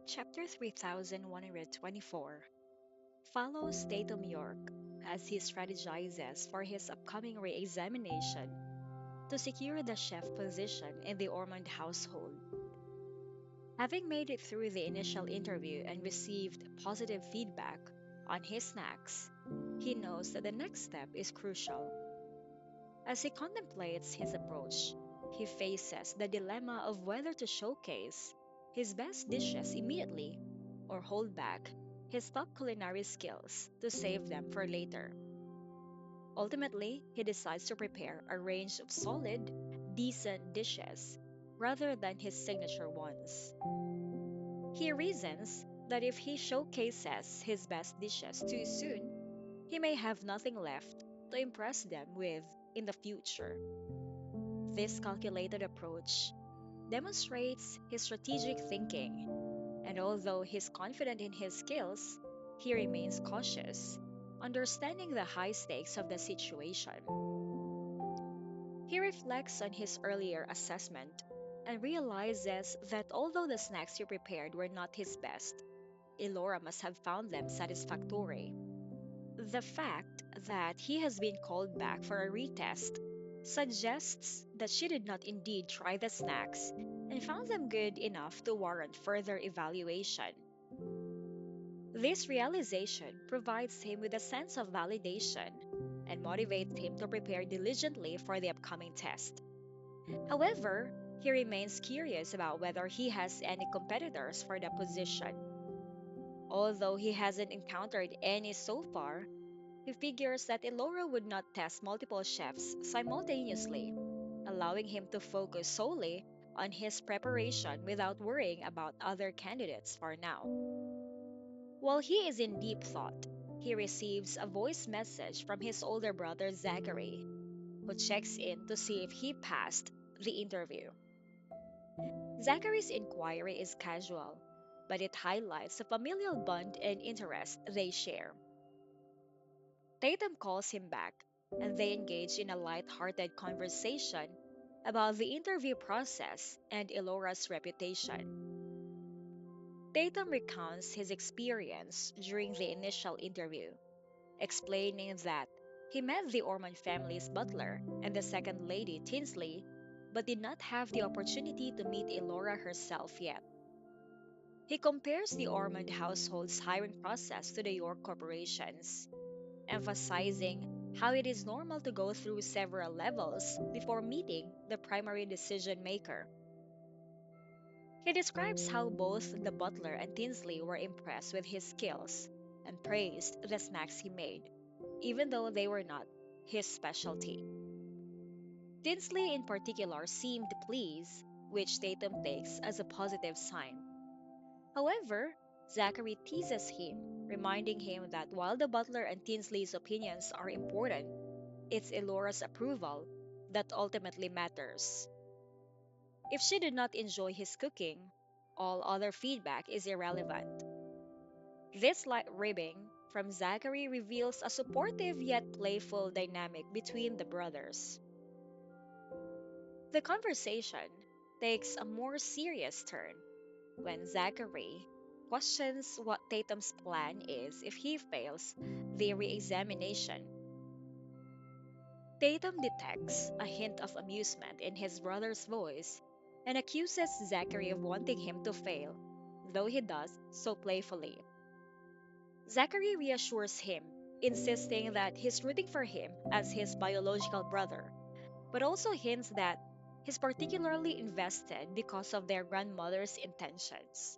Chapter 3124 follows Tatum York as he strategizes for his upcoming re examination to secure the chef position in the Ormond household. Having made it through the initial interview and received positive feedback on his snacks, he knows that the next step is crucial. As he contemplates his approach, he faces the dilemma of whether to showcase his best dishes immediately or hold back his top culinary skills to save them for later. Ultimately, he decides to prepare a range of solid, decent dishes rather than his signature ones. He reasons that if he showcases his best dishes too soon, he may have nothing left to impress them with in the future. This calculated approach demonstrates his strategic thinking, and although he's confident in his skills, he remains cautious, understanding the high stakes of the situation. He reflects on his earlier assessment and realizes that although the snacks he prepared were not his best, Elora must have found them satisfactory. The fact that he has been called back for a retest suggests that she did not indeed try the snacks and found them good enough to warrant further evaluation. This realization provides him with a sense of validation and motivates him to prepare diligently for the upcoming test. However, he remains curious about whether he has any competitors for the position. Although he hasn't encountered any so far, he figures that Elora would not test multiple chefs simultaneously, allowing him to focus solely on his preparation without worrying about other candidates for now. While he is in deep thought, he receives a voice message from his older brother Zachary, who checks in to see if he passed the interview. Zachary's inquiry is casual, but it highlights the familial bond and interest they share. Tatum calls him back, and they engage in a light-hearted conversation about the interview process and Elora's reputation. Tatum recounts his experience during the initial interview, explaining that he met the Ormond family's butler and the second lady, Tinsley, but did not have the opportunity to meet Elora herself yet. He compares the Ormond household's hiring process to the York Corporation's, emphasizing how it is normal to go through several levels before meeting the primary decision maker. He describes how both the butler and Tinsley were impressed with his skills and praised the snacks he made, even though they were not his specialty. Tinsley, in particular, seemed pleased, which Tatum takes as a positive sign. However, Zachary teases him, reminding him that while the butler and Tinsley's opinions are important, it's Elora's approval that ultimately matters. If she did not enjoy his cooking, all other feedback is irrelevant. This light ribbing from Zachary reveals a supportive yet playful dynamic between the brothers. The conversation takes a more serious turn when Zachary questions what Tatum's plan is if he fails the re examination. Tatum detects a hint of amusement in his brother's voice and accuses Zachary of wanting him to fail, though he does so playfully. Zachary reassures him, insisting that he's rooting for him as his biological brother, but also hints that he's particularly invested because of their grandmother's intentions.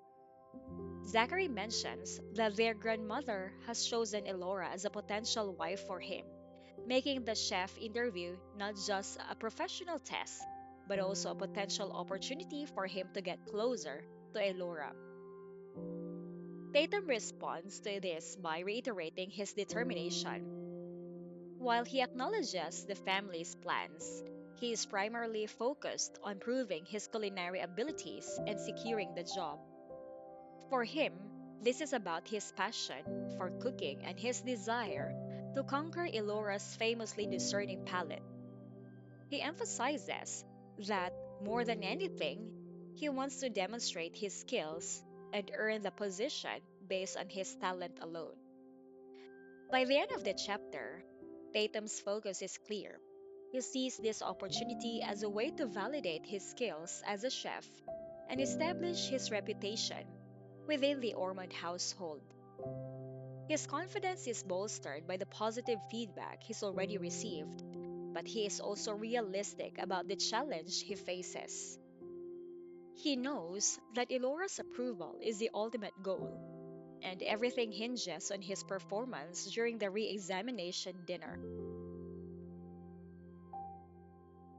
Zachary mentions that their grandmother has chosen Elora as a potential wife for him, making the chef interview not just a professional test, but also a potential opportunity for him to get closer to Elora. Tatum responds to this by reiterating his determination. While he acknowledges the family's plans, he is primarily focused on proving his culinary abilities and securing the job. For him, this is about his passion for cooking and his desire to conquer Elora's famously discerning palate. He emphasizes that, more than anything, he wants to demonstrate his skills and earn the position based on his talent alone. By the end of the chapter, Tatum's focus is clear. He sees this opportunity as a way to validate his skills as a chef and establish his reputation within the Ormond household. His confidence is bolstered by the positive feedback he's already received, but he is also realistic about the challenge he faces. He knows that Elora's approval is the ultimate goal, and everything hinges on his performance during the re examination dinner.